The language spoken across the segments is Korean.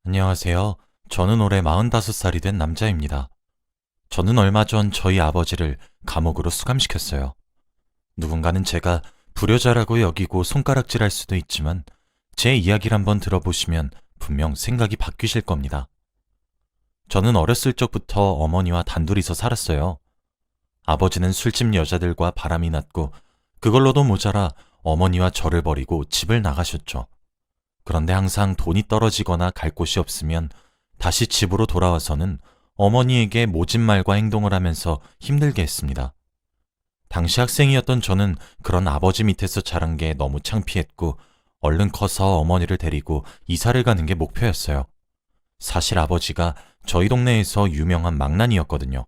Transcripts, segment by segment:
안녕하세요. 저는 올해 45살이 된 남자입니다. 저는 얼마 전 저희 아버지를 감옥으로 수감시켰어요. 누군가는 제가 불효자라고 여기고 손가락질할 수도 있지만 제 이야기를 한번 들어보시면 분명 생각이 바뀌실 겁니다. 저는 어렸을 적부터 어머니와 단둘이서 살았어요. 아버지는 술집 여자들과 바람이 났고 그걸로도 모자라 어머니와 저를 버리고 집을 나가셨죠. 그런데 항상 돈이 떨어지거나 갈 곳이 없으면 다시 집으로 돌아와서는 어머니에게 모진 말과 행동을 하면서 힘들게 했습니다. 당시 학생이었던 저는 그런 아버지 밑에서 자란 게 너무 창피했고 얼른 커서 어머니를 데리고 이사를 가는 게 목표였어요. 사실 아버지가 저희 동네에서 유명한 망난이였거든요.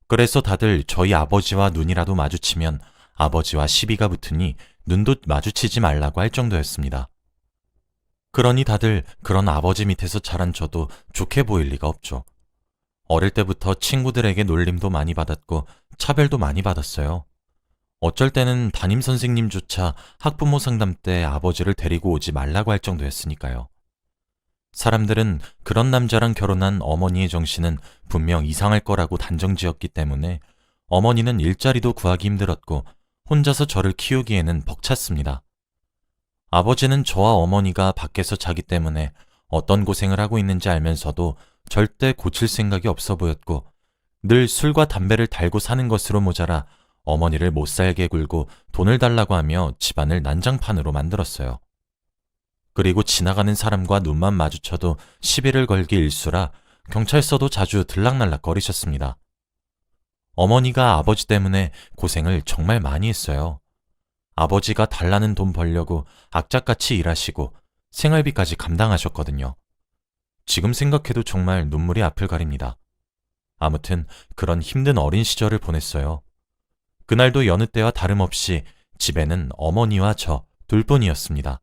그래서 다들 저희 아버지와 눈이라도 마주치면 아버지와 시비가 붙으니 눈도 마주치지 말라고 할 정도였습니다. 그러니 다들 그런 아버지 밑에서 자란 저도 좋게 보일 리가 없죠. 어릴 때부터 친구들에게 놀림도 많이 받았고 차별도 많이 받았어요. 어쩔 때는 담임 선생님조차 학부모 상담 때 아버지를 데리고 오지 말라고 할 정도였으니까요. 사람들은 그런 남자랑 결혼한 어머니의 정신은 분명 이상할 거라고 단정지었기 때문에 어머니는 일자리도 구하기 힘들었고 혼자서 저를 키우기에는 벅찼습니다. 아버지는 저와 어머니가 밖에서 자기 때문에 어떤 고생을 하고 있는지 알면서도 절대 고칠 생각이 없어 보였고 늘 술과 담배를 달고 사는 것으로 모자라 어머니를 못 살게 굴고 돈을 달라고 하며 집안을 난장판으로 만들었어요. 그리고 지나가는 사람과 눈만 마주쳐도 시비를 걸기 일쑤라 경찰서도 자주 들락날락 거리셨습니다. 어머니가 아버지 때문에 고생을 정말 많이 했어요. 아버지가 달라는 돈 벌려고 악착같이 일하시고 생활비까지 감당하셨거든요. 지금 생각해도 정말 눈물이 앞을 가립니다. 아무튼 그런 힘든 어린 시절을 보냈어요. 그날도 여느 때와 다름없이 집에는 어머니와 저 둘뿐이었습니다.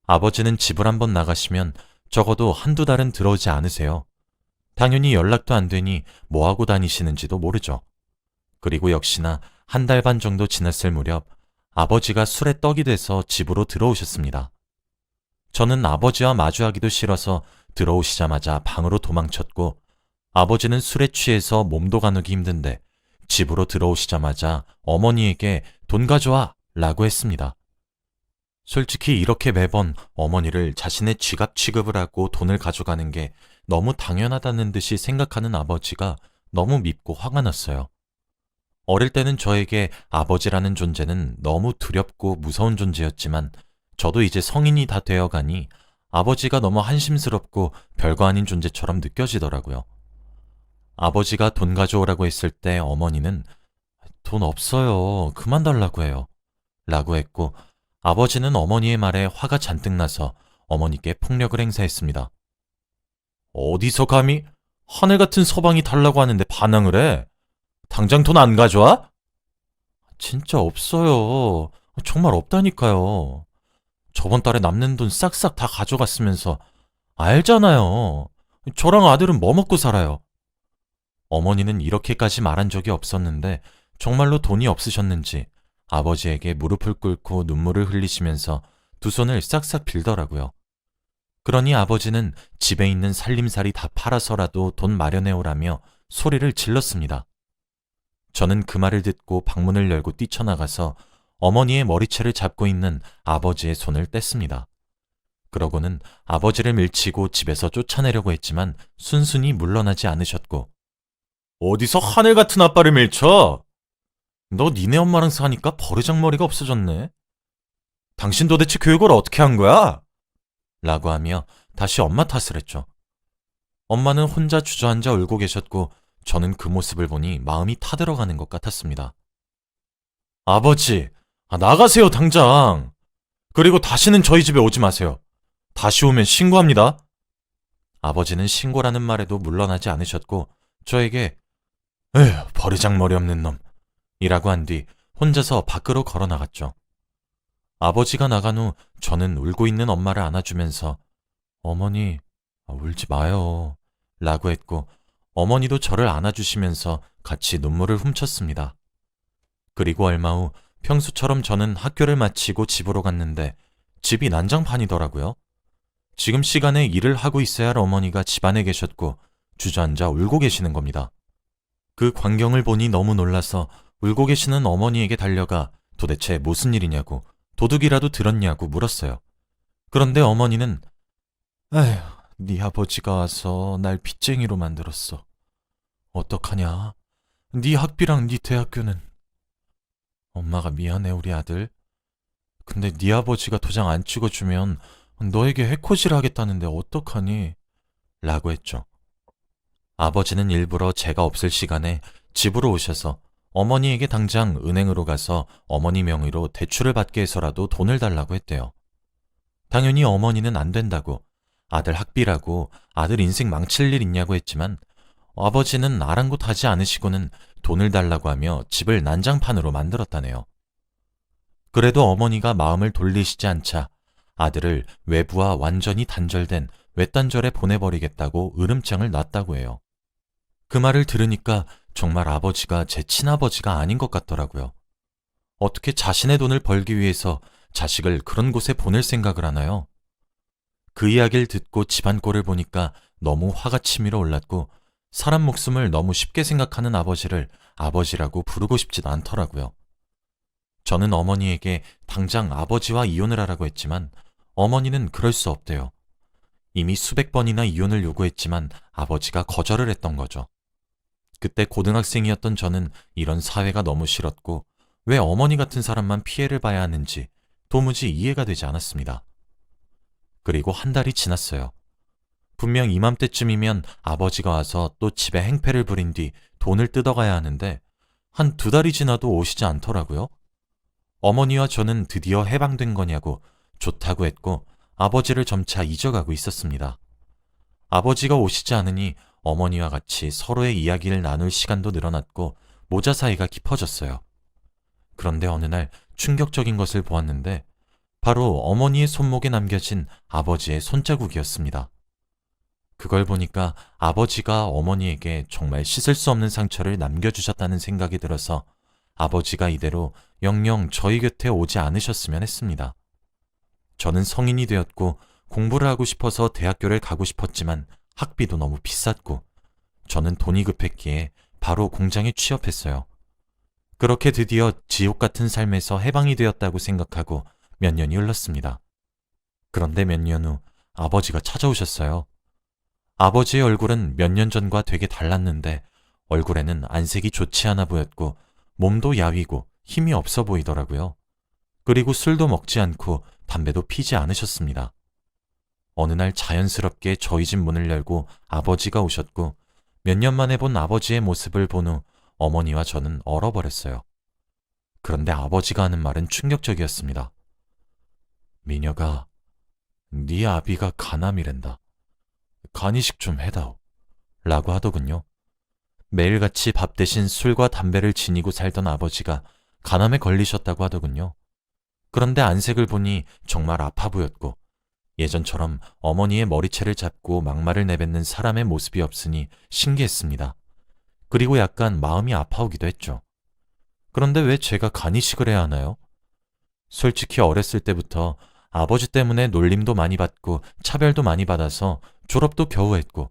아버지는 집을 한번 나가시면 적어도 한두 달은 들어오지 않으세요. 당연히 연락도 안 되니 뭐하고 다니시는지도 모르죠. 그리고 역시나 한 달 반 정도 지났을 무렵 아버지가 술에 떡이 돼서 집으로 들어오셨습니다. 저는 아버지와 마주하기도 싫어서 들어오시자마자 방으로 도망쳤고 아버지는 술에 취해서 몸도 가누기 힘든데 집으로 들어오시자마자 어머니에게 돈 가져와 라고 했습니다. 솔직히 이렇게 매번 어머니를 자신의 쥐갑 취급을 하고 돈을 가져가는 게 너무 당연하다는 듯이 생각하는 아버지가 너무 밉고 화가 났어요. 어릴 때는 저에게 아버지라는 존재는 너무 두렵고 무서운 존재였지만 저도 이제 성인이 다 되어가니 아버지가 너무 한심스럽고 별거 아닌 존재처럼 느껴지더라고요. 아버지가 돈 가져오라고 했을 때 어머니는 돈 없어요. 그만 달라고 해요. 라고 했고 아버지는 어머니의 말에 화가 잔뜩 나서 어머니께 폭력을 행사했습니다. 어디서 감히 하늘 같은 서방이 달라고 하는데 반항을 해? 당장 돈 안 가져와? 진짜 없어요. 정말 없다니까요. 저번 달에 남는 돈 싹싹 다 가져갔으면서 알잖아요. 저랑 아들은 뭐 먹고 살아요. 어머니는 이렇게까지 말한 적이 없었는데 정말로 돈이 없으셨는지 아버지에게 무릎을 꿇고 눈물을 흘리시면서 두 손을 싹싹 빌더라고요. 그러니 아버지는 집에 있는 살림살이 다 팔아서라도 돈 마련해 오라며 소리를 질렀습니다. 저는 그 말을 듣고 방문을 열고 뛰쳐나가서 어머니의 머리채를 잡고 있는 아버지의 손을 뗐습니다. 그러고는 아버지를 밀치고 집에서 쫓아내려고 했지만 순순히 물러나지 않으셨고 어디서 하늘 같은 아빠를 밀쳐? 너 니네 엄마랑 사니까 버르장머리가 없어졌네. 당신 도대체 교육을 어떻게 한 거야? 라고 하며 다시 엄마 탓을 했죠. 엄마는 혼자 주저앉아 울고 계셨고 저는 그 모습을 보니 마음이 타들어가는 것 같았습니다. 아버지, 나가세요 당장. 그리고 다시는 저희 집에 오지 마세요. 다시 오면 신고합니다. 아버지는 신고라는 말에도 물러나지 않으셨고 저에게 에휴 버르장머리 없는 놈 이라고 한 뒤 혼자서 밖으로 걸어 나갔죠. 아버지가 나간 후 저는 울고 있는 엄마를 안아주면서 어머니 울지 마요 라고 했고 어머니도 저를 안아주시면서 같이 눈물을 훔쳤습니다. 그리고 얼마 후 평소처럼 저는 학교를 마치고 집으로 갔는데 집이 난장판이더라고요. 지금 시간에 일을 하고 있어야 할 어머니가 집안에 계셨고 주저앉아 울고 계시는 겁니다. 그 광경을 보니 너무 놀라서 울고 계시는 어머니에게 달려가 도대체 무슨 일이냐고, 도둑이라도 들었냐고 물었어요. 그런데 어머니는 "에휴, 네 아버지가 와서 날 빚쟁이로 만들었어. 어떡하냐? 네 학비랑 네 대학교는." "엄마가 미안해 우리 아들. 근데 네 아버지가 도장 안 찍어주면 너에게 해코지를 하겠다는데 어떡하니?" 라고 했죠. 아버지는 일부러 제가 없을 시간에 집으로 오셔서 어머니에게 당장 은행으로 가서 어머니 명의로 대출을 받게 해서라도 돈을 달라고 했대요. 당연히 어머니는 안 된다고, 아들 학비라고 아들 인생 망칠 일 있냐고 했지만 아버지는 아랑곳하지 않으시고는 돈을 달라고 하며 집을 난장판으로 만들었다네요. 그래도 어머니가 마음을 돌리시지 않자 아들을 외부와 완전히 단절된 외딴절에 보내버리겠다고 으름장을 놨다고 해요. 그 말을 들으니까 정말 아버지가 제 친아버지가 아닌 것 같더라고요. 어떻게 자신의 돈을 벌기 위해서 자식을 그런 곳에 보낼 생각을 하나요? 그 이야기를 듣고 집안 꼴을 보니까 너무 화가 치밀어 올랐고 사람 목숨을 너무 쉽게 생각하는 아버지를 아버지라고 부르고 싶지도 않더라고요. 저는 어머니에게 당장 아버지와 이혼을 하라고 했지만 어머니는 그럴 수 없대요. 이미 수백 번이나 이혼을 요구했지만 아버지가 거절을 했던 거죠. 그때 고등학생이었던 저는 이런 사회가 너무 싫었고 왜 어머니 같은 사람만 피해를 봐야 하는지 도무지 이해가 되지 않았습니다. 그리고 한 달이 지났어요. 분명 이맘때쯤이면 아버지가 와서 또 집에 행패를 부린 뒤 돈을 뜯어가야 하는데 한 두 달이 지나도 오시지 않더라고요. 어머니와 저는 드디어 해방된 거냐고 좋다고 했고 아버지를 점차 잊어가고 있었습니다. 아버지가 오시지 않으니 어머니와 같이 서로의 이야기를 나눌 시간도 늘어났고 모자 사이가 깊어졌어요. 그런데 어느 날 충격적인 것을 보았는데 바로 어머니의 손목에 남겨진 아버지의 손자국이었습니다. 그걸 보니까 아버지가 어머니에게 정말 씻을 수 없는 상처를 남겨주셨다는 생각이 들어서 아버지가 이대로 영영 저희 곁에 오지 않으셨으면 했습니다. 저는 성인이 되었고 공부를 하고 싶어서 대학교를 가고 싶었지만 학비도 너무 비쌌고 저는 돈이 급했기에 바로 공장에 취업했어요. 그렇게 드디어 지옥 같은 삶에서 해방이 되었다고 생각하고 몇 년이 흘렀습니다. 그런데 몇 년 후 아버지가 찾아오셨어요. 아버지의 얼굴은 몇 년 전과 되게 달랐는데 얼굴에는 안색이 좋지 않아 보였고 몸도 야위고 힘이 없어 보이더라고요. 그리고 술도 먹지 않고 담배도 피지 않으셨습니다. 어느 날 자연스럽게 저희 집 문을 열고 아버지가 오셨고 몇 년 만에 본 아버지의 모습을 본 후 어머니와 저는 얼어버렸어요. 그런데 아버지가 하는 말은 충격적이었습니다. "미녀가 네 아비가 간암이란다. 간이식 좀 해다오." 라고 하더군요. 매일같이 밥 대신 술과 담배를 지니고 살던 아버지가 간암에 걸리셨다고 하더군요. 그런데 안색을 보니 정말 아파 보였고 예전처럼 어머니의 머리채를 잡고 막말을 내뱉는 사람의 모습이 없으니 신기했습니다. 그리고 약간 마음이 아파오기도 했죠. 그런데 왜 제가 간이식을 해야 하나요? 솔직히 어렸을 때부터 아버지 때문에 놀림도 많이 받고 차별도 많이 받아서 졸업도 겨우 했고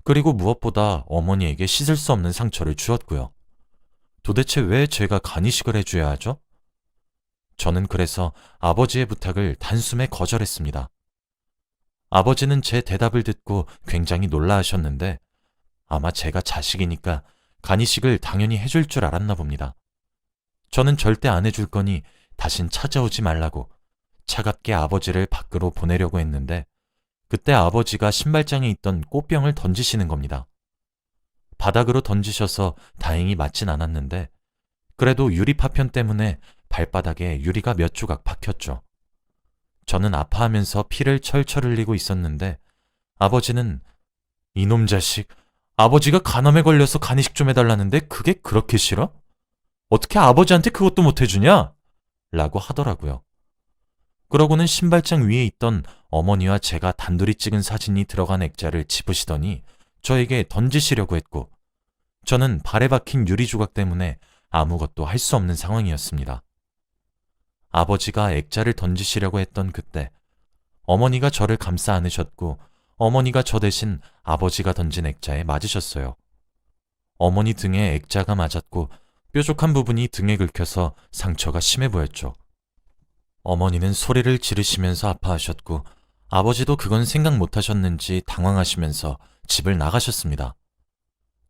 그리고 무엇보다 어머니에게 씻을 수 없는 상처를 주었고요. 도대체 왜 제가 간이식을 해줘야 하죠? 저는 그래서 아버지의 부탁을 단숨에 거절했습니다. 아버지는 제 대답을 듣고 굉장히 놀라하셨는데 아마 제가 자식이니까 간이식을 당연히 해줄 줄 알았나 봅니다. 저는 절대 안 해줄 거니 다신 찾아오지 말라고 차갑게 아버지를 밖으로 보내려고 했는데 그때 아버지가 신발장에 있던 꽃병을 던지시는 겁니다. 바닥으로 던지셔서 다행히 맞진 않았는데 그래도 유리 파편 때문에 발바닥에 유리가 몇 조각 박혔죠. 저는 아파하면서 피를 철철 흘리고 있었는데 아버지는 "이놈 자식, 아버지가 간암에 걸려서 간이식 좀 해달라는데 그게 그렇게 싫어? 어떻게 아버지한테 그것도 못 해주냐?" 라고 하더라고요. 그러고는 신발장 위에 있던 어머니와 제가 단둘이 찍은 사진이 들어간 액자를 집으시더니 저에게 던지시려고 했고 저는 발에 박힌 유리 조각 때문에 아무것도 할 수 없는 상황이었습니다. 아버지가 액자를 던지시려고 했던 그때 어머니가 저를 감싸 안으셨고 어머니가 저 대신 아버지가 던진 액자에 맞으셨어요. 어머니 등에 액자가 맞았고 뾰족한 부분이 등에 긁혀서 상처가 심해 보였죠. 어머니는 소리를 지르시면서 아파하셨고 아버지도 그건 생각 못하셨는지 당황하시면서 집을 나가셨습니다.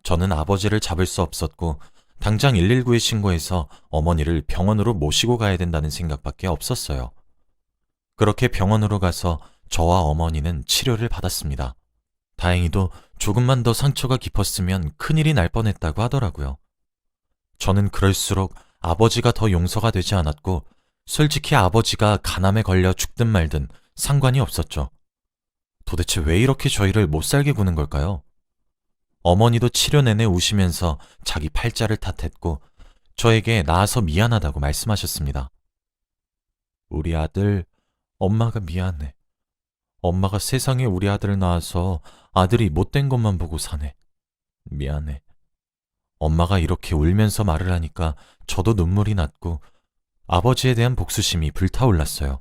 저는 아버지를 잡을 수 없었고 당장 119에 신고해서 어머니를 병원으로 모시고 가야 된다는 생각밖에 없었어요. 그렇게 병원으로 가서 저와 어머니는 치료를 받았습니다. 다행히도 조금만 더 상처가 깊었으면 큰일이 날 뻔했다고 하더라고요. 저는 그럴수록 아버지가 더 용서가 되지 않았고 솔직히 아버지가 간암에 걸려 죽든 말든 상관이 없었죠. 도대체 왜 이렇게 저희를 못살게 구는 걸까요? 어머니도 치료 내내 우시면서 자기 팔자를 탓했고 저에게 나아서 미안하다고 말씀하셨습니다. 우리 아들, 엄마가 미안해. 엄마가 세상에 우리 아들을 낳아서 아들이 못된 것만 보고 사네. 미안해. 엄마가 이렇게 울면서 말을 하니까 저도 눈물이 났고 아버지에 대한 복수심이 불타올랐어요.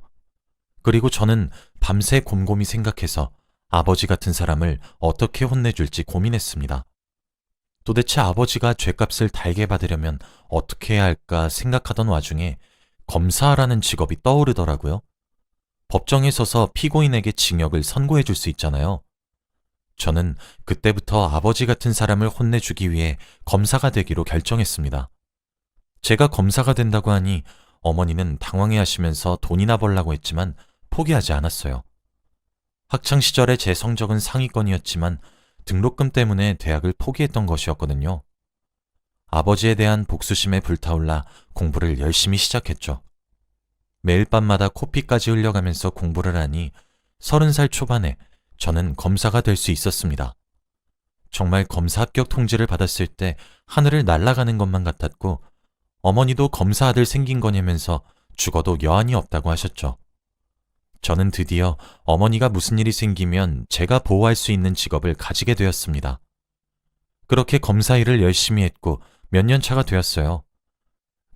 그리고 저는 밤새 곰곰이 생각해서 아버지 같은 사람을 어떻게 혼내줄지 고민했습니다. 도대체 아버지가 죗값을 달게 받으려면 어떻게 해야 할까 생각하던 와중에 검사라는 직업이 떠오르더라고요. 법정에 서서 피고인에게 징역을 선고해 줄 수 있잖아요. 저는 그때부터 아버지 같은 사람을 혼내주기 위해 검사가 되기로 결정했습니다. 제가 검사가 된다고 하니 어머니는 당황해 하시면서 돈이나 벌라고 했지만 포기하지 않았어요. 학창시절에 제 성적은 상위권이었지만 등록금 때문에 대학을 포기했던 것이었거든요. 아버지에 대한 복수심에 불타올라 공부를 열심히 시작했죠. 매일 밤마다 코피까지 흘려가면서 공부를 하니 30살 초반에 저는 검사가 될 수 있었습니다. 정말 검사 합격 통지를 받았을 때 하늘을 날아가는 것만 같았고 어머니도 검사 아들 생긴 거냐면서 죽어도 여한이 없다고 하셨죠. 저는 드디어 어머니가 무슨 일이 생기면 제가 보호할 수 있는 직업을 가지게 되었습니다. 그렇게 검사 일을 열심히 했고 몇 년 차가 되었어요.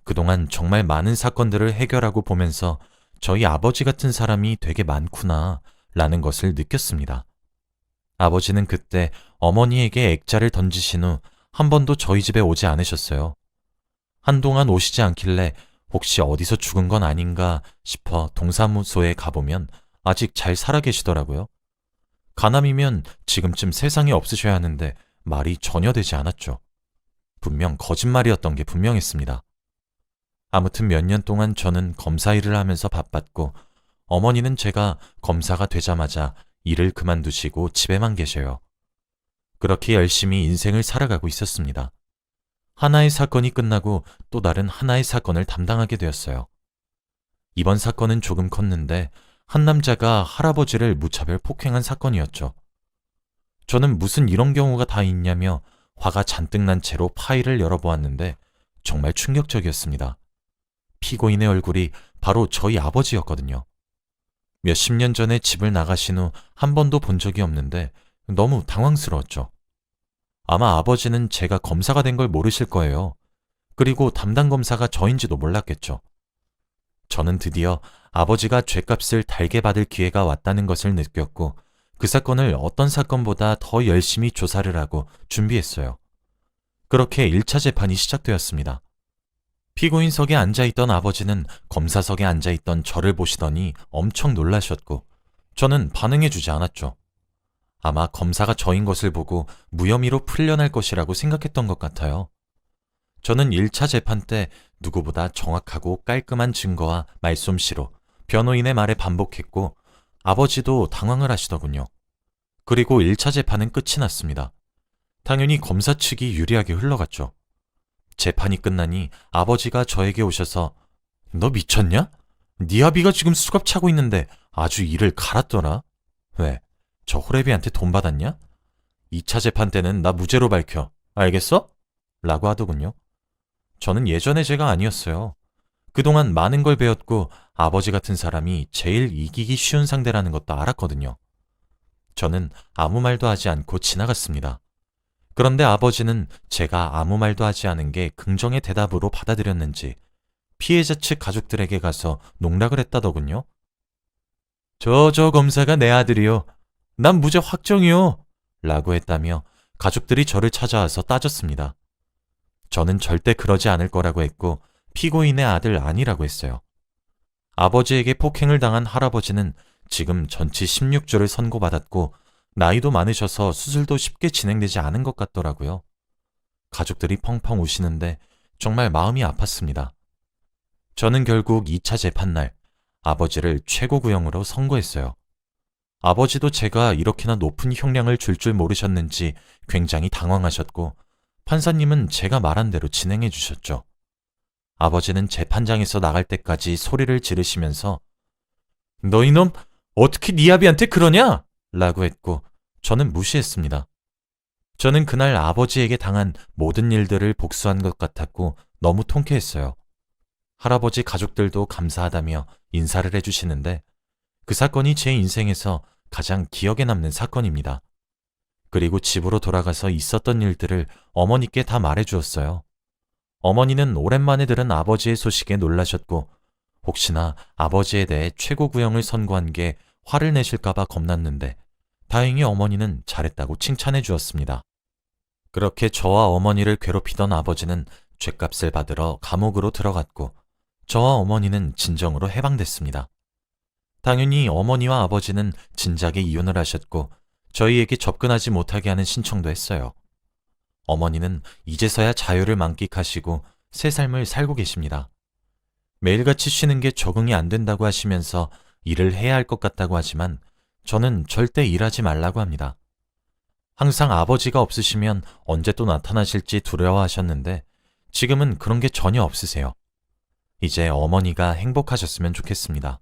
그동안 정말 많은 사건들을 해결하고 보면서 저희 아버지 같은 사람이 되게 많구나 라는 것을 느꼈습니다. 아버지는 그때 어머니에게 액자를 던지신 후 한 번도 저희 집에 오지 않으셨어요. 한동안 오시지 않길래 혹시 어디서 죽은 건 아닌가 싶어 동사무소에 가보면 아직 잘 살아 계시더라고요. 간암이면 지금쯤 세상에 없으셔야 하는데 말이 전혀 되지 않았죠. 분명 거짓말이었던 게 분명했습니다. 아무튼 몇 년 동안 저는 검사 일을 하면서 바빴고 어머니는 제가 검사가 되자마자 일을 그만두시고 집에만 계셔요. 그렇게 열심히 인생을 살아가고 있었습니다. 하나의 사건이 끝나고 또 다른 하나의 사건을 담당하게 되었어요. 이번 사건은 조금 컸는데 한 남자가 할아버지를 무차별 폭행한 사건이었죠. 저는 무슨 이런 경우가 다 있냐며 화가 잔뜩 난 채로 파일을 열어보았는데 정말 충격적이었습니다. 피고인의 얼굴이 바로 저희 아버지였거든요. 몇십 년 전에 집을 나가신 후 한 번도 본 적이 없는데 너무 당황스러웠죠. 아마 아버지는 제가 검사가 된 걸 모르실 거예요. 그리고 담당 검사가 저인지도 몰랐겠죠. 저는 드디어 아버지가 죗값을 달게 받을 기회가 왔다는 것을 느꼈고 그 사건을 어떤 사건보다 더 열심히 조사를 하고 준비했어요. 그렇게 1차 재판이 시작되었습니다. 피고인석에 앉아있던 아버지는 검사석에 앉아있던 저를 보시더니 엄청 놀라셨고 저는 반응해주지 않았죠. 아마 검사가 저인 것을 보고 무혐의로 풀려날 것이라고 생각했던 것 같아요. 저는 1차 재판 때 누구보다 정확하고 깔끔한 증거와 말솜씨로 변호인의 말에 반복했고 아버지도 당황을 하시더군요. 그리고 1차 재판은 끝이 났습니다. 당연히 검사 측이 유리하게 흘러갔죠. 재판이 끝나니 아버지가 저에게 오셔서 너 미쳤냐? 네 아비가 지금 수갑 차고 있는데 아주 이를 갈았더라. 왜? 저 호래비한테 돈 받았냐? 2차 재판 때는 나 무죄로 밝혀. 알겠어? 라고 하더군요. 저는 예전의 제가 아니었어요. 그동안 많은 걸 배웠고 아버지 같은 사람이 제일 이기기 쉬운 상대라는 것도 알았거든요. 저는 아무 말도 하지 않고 지나갔습니다. 그런데 아버지는 제가 아무 말도 하지 않은 게 긍정의 대답으로 받아들였는지 피해자 측 가족들에게 가서 농락을 했다더군요. 저 검사가 내 아들이요. 난 무죄 확정이요. 라고 했다며 가족들이 저를 찾아와서 따졌습니다. 저는 절대 그러지 않을 거라고 했고 피고인의 아들 아니라고 했어요. 아버지에게 폭행을 당한 할아버지는 지금 전치 16주를 선고받았고 나이도 많으셔서 수술도 쉽게 진행되지 않은 것 같더라고요. 가족들이 펑펑 우시는데 정말 마음이 아팠습니다. 저는 결국 2차 재판날 아버지를 최고구형으로 선고했어요. 아버지도 제가 이렇게나 높은 형량을 줄 모르셨는지 굉장히 당황하셨고 판사님은 제가 말한 대로 진행해 주셨죠. 아버지는 재판장에서 나갈 때까지 소리를 지르시면서 너 이놈 어떻게 네 아비한테 그러냐? 라고 했고 저는 무시했습니다. 저는 그날 아버지에게 당한 모든 일들을 복수한 것 같았고 너무 통쾌했어요. 할아버지 가족들도 감사하다며 인사를 해주시는데 그 사건이 제 인생에서 가장 기억에 남는 사건입니다. 그리고 집으로 돌아가서 있었던 일들을 어머니께 다 말해주었어요. 어머니는 오랜만에 들은 아버지의 소식에 놀라셨고 혹시나 아버지에 대해 최고구형을 선고한 게 화를 내실까봐 겁났는데 다행히 어머니는 잘했다고 칭찬해 주었습니다. 그렇게 저와 어머니를 괴롭히던 아버지는 죗값을 받으러 감옥으로 들어갔고 저와 어머니는 진정으로 해방됐습니다. 당연히 어머니와 아버지는 진작에 이혼을 하셨고 저희에게 접근하지 못하게 하는 신청도 했어요. 어머니는 이제서야 자유를 만끽하시고 새 삶을 살고 계십니다. 매일같이 쉬는 게 적응이 안 된다고 하시면서 일을 해야 할 것 같다고 하지만 저는 절대 일하지 말라고 합니다. 항상 아버지가 없으시면 언제 또 나타나실지 두려워하셨는데 지금은 그런 게 전혀 없으세요. 이제 어머니가 행복하셨으면 좋겠습니다.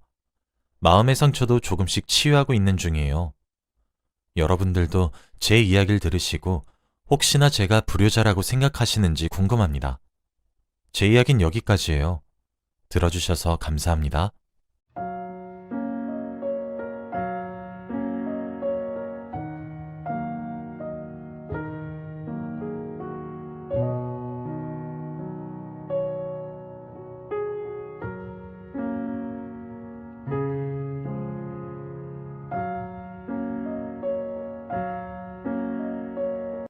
마음의 상처도 조금씩 치유하고 있는 중이에요. 여러분들도 제 이야기를 들으시고 혹시나 제가 불효자라고 생각하시는지 궁금합니다. 제 이야기는 여기까지예요. 들어주셔서 감사합니다.